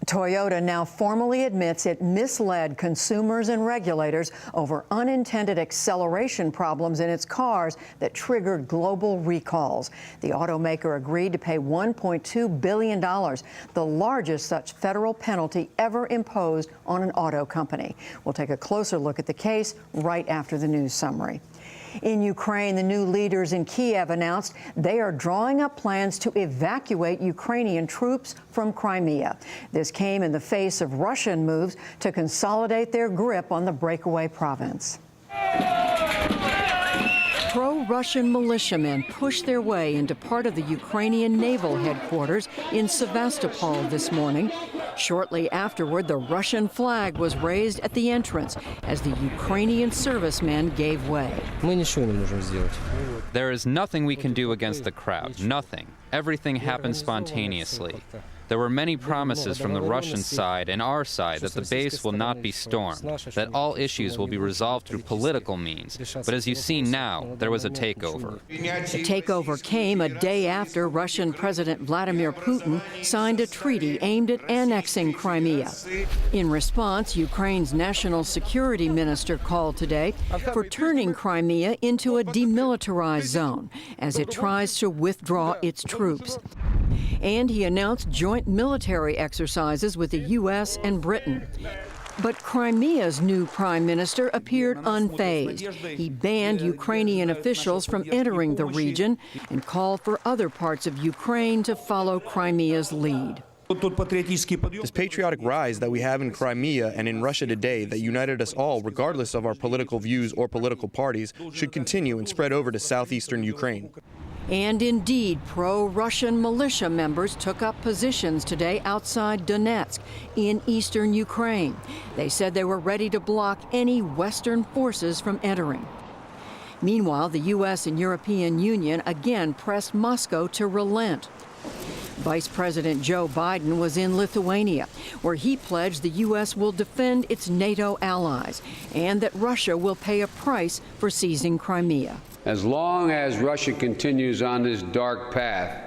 Toyota now formally admits it misled consumers and regulators over unintended acceleration problems in its cars that triggered global recalls. The automaker agreed to pay $1.2 billion, the largest such federal penalty ever imposed on an auto company. We'll take a closer look at the case right after the news summary. In Ukraine, the new leaders in Kiev announced they are drawing up plans to evacuate Ukrainian troops from Crimea. This came in the face of Russian moves to consolidate their grip on the breakaway province. Pro-Russian militiamen pushed their way into part of the Ukrainian naval headquarters in Sevastopol this morning. Shortly afterward, the Russian flag was raised at the entrance as the Ukrainian servicemen gave way. There is nothing we can do against the crowd, nothing. Everything happened spontaneously. There were many promises from the Russian side and our side that the base will not be stormed, that all issues will be resolved through political means. But as you see now, there was a takeover. The takeover came a day after Russian President Vladimir Putin signed a treaty aimed at annexing Crimea. In response, Ukraine's national security minister called today for turning Crimea into a demilitarized zone as it tries to withdraw its troops. And he announced joint military exercises with the U.S. and Britain. But Crimea's new prime minister appeared unfazed. He banned Ukrainian officials from entering the region and called for other parts of Ukraine to follow Crimea's lead. This patriotic rise that we have in Crimea and in Russia today that united us all, regardless of our political views or political parties, should continue and spread over to southeastern Ukraine. And indeed, pro-Russian militia members took up positions today outside Donetsk in eastern Ukraine. They said they were ready to block any Western forces from entering. Meanwhile, the U.S. and European Union again pressed Moscow to relent. Vice President Joe Biden was in Lithuania, where he pledged the U.S. will defend its NATO allies and that Russia will pay a price for seizing Crimea. As long as Russia continues on this dark path,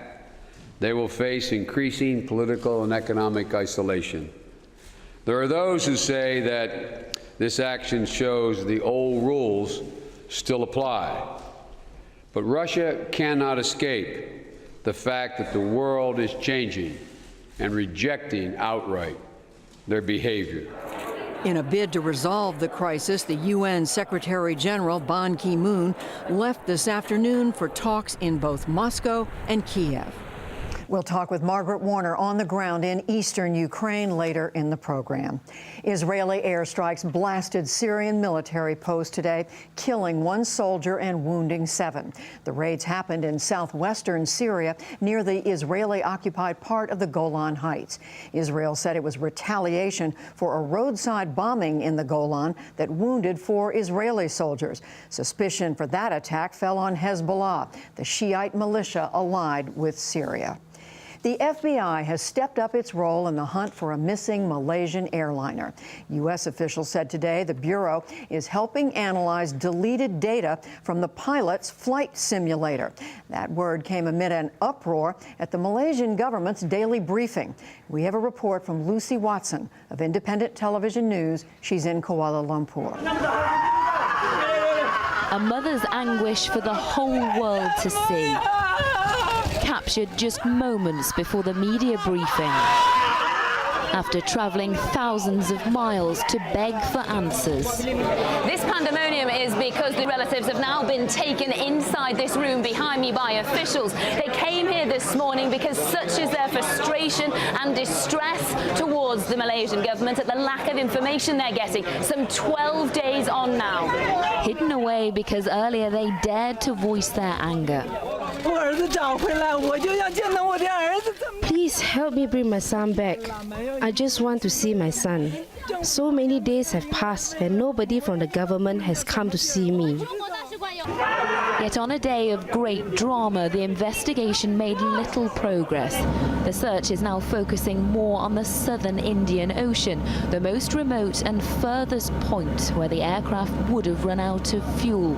they will face increasing political and economic isolation. There are those who say that this action shows the old rules still apply. But Russia cannot escape the fact that the world is changing and rejecting outright their behavior. In a bid to resolve the crisis, the UN Secretary General Ban Ki-moon left this afternoon for talks in both Moscow and Kiev. We'll talk with Margaret Warner on the ground in eastern Ukraine later in the program. Israeli airstrikes blasted Syrian military posts today, killing 1 soldier and wounding 7. The raids happened in southwestern Syria near the Israeli-occupied part of the Golan Heights. Israel said it was retaliation for a roadside bombing in the Golan that wounded 4 Israeli soldiers. Suspicion for that attack fell on Hezbollah, the Shiite militia allied with Syria. The FBI has stepped up its role in the hunt for a missing Malaysian airliner. U.S. officials said today the Bureau is helping analyze deleted data from the pilot's flight simulator. That word came amid an uproar at the Malaysian government's daily briefing. We have a report from Lucy Watson of Independent Television News. She's in Kuala Lumpur. A mother's anguish for the whole world to see. Captured just moments before the media briefing, after travelling thousands of miles to beg for answers. This pandemonium is because the relatives have now been taken inside this room behind me by officials. They came here this morning because such is their frustration and distress towards the Malaysian government at the lack of information they're getting, some 12 days on now. Hidden away because earlier they dared to voice their anger. Please help me bring my son back. I just want to see my son. So many days have passed and nobody from the government has come to see me. Yet on a day of great drama, the investigation made little progress. The search is now focusing more on the southern Indian Ocean, the most remote and furthest point where the aircraft would have run out of fuel.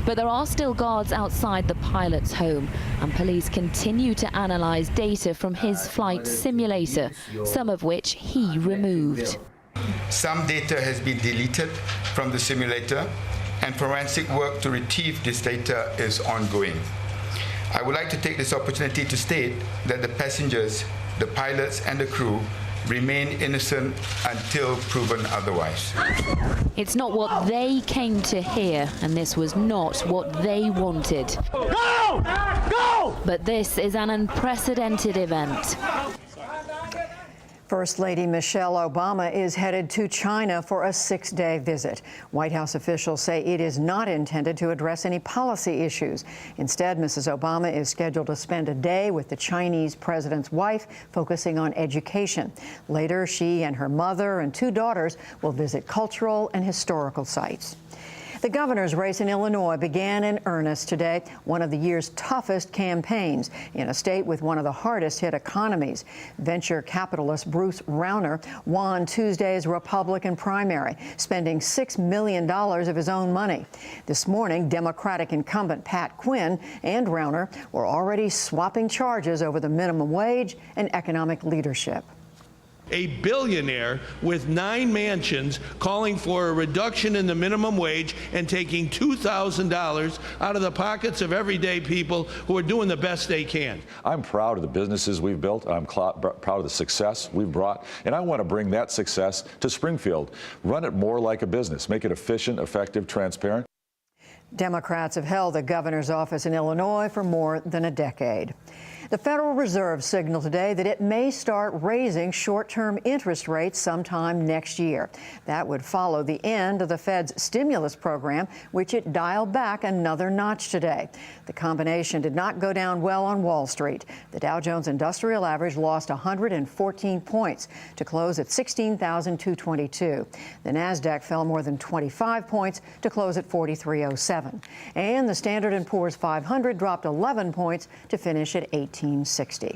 But there are still guards outside the pilot's home, and police continue to analyze data from his flight simulator, some of which he removed. Some data has been deleted from the simulator, and forensic work to retrieve this data is ongoing. I would like to take this opportunity to state that the passengers, the pilots and the crew remain innocent until proven otherwise. It's not what they came to hear, and this was not what they wanted. Go! Go! But this is an unprecedented event. First Lady Michelle Obama is headed to China for a 6-day visit. White House officials say it is not intended to address any policy issues. Instead, Mrs. Obama is scheduled to spend a day with the Chinese president's wife, focusing on education. Later, she and her mother and 2 daughters will visit cultural and historical sites. The governor's race in Illinois began in earnest today, one of the year's toughest campaigns in a state with one of the hardest hit economies. Venture capitalist Bruce Rauner won Tuesday's Republican primary, spending $6 million of his own money. This morning, Democratic incumbent Pat Quinn and Rauner were already swapping charges over the minimum wage and economic leadership. A billionaire with 9 mansions calling for a reduction in the minimum wage and taking $2,000 out of the pockets of everyday people who are doing the best they can. I'm proud of the businesses we've built. I'm proud of the success we've brought, and I want to bring that success to Springfield. Run it more like a business. Make it efficient, effective, transparent. Democrats have held the governor's office in Illinois for more than a decade. The Federal Reserve signaled today that it may start raising short-term interest rates sometime next year. That would follow the end of the Fed's stimulus program, which it dialed back another notch today. The combination did not go down well on Wall Street. The Dow Jones Industrial Average lost 114 points to close at 16,222. The Nasdaq fell more than 25 points to close at 4307. And the Standard & Poor's 500 dropped 11 points to finish at 1860.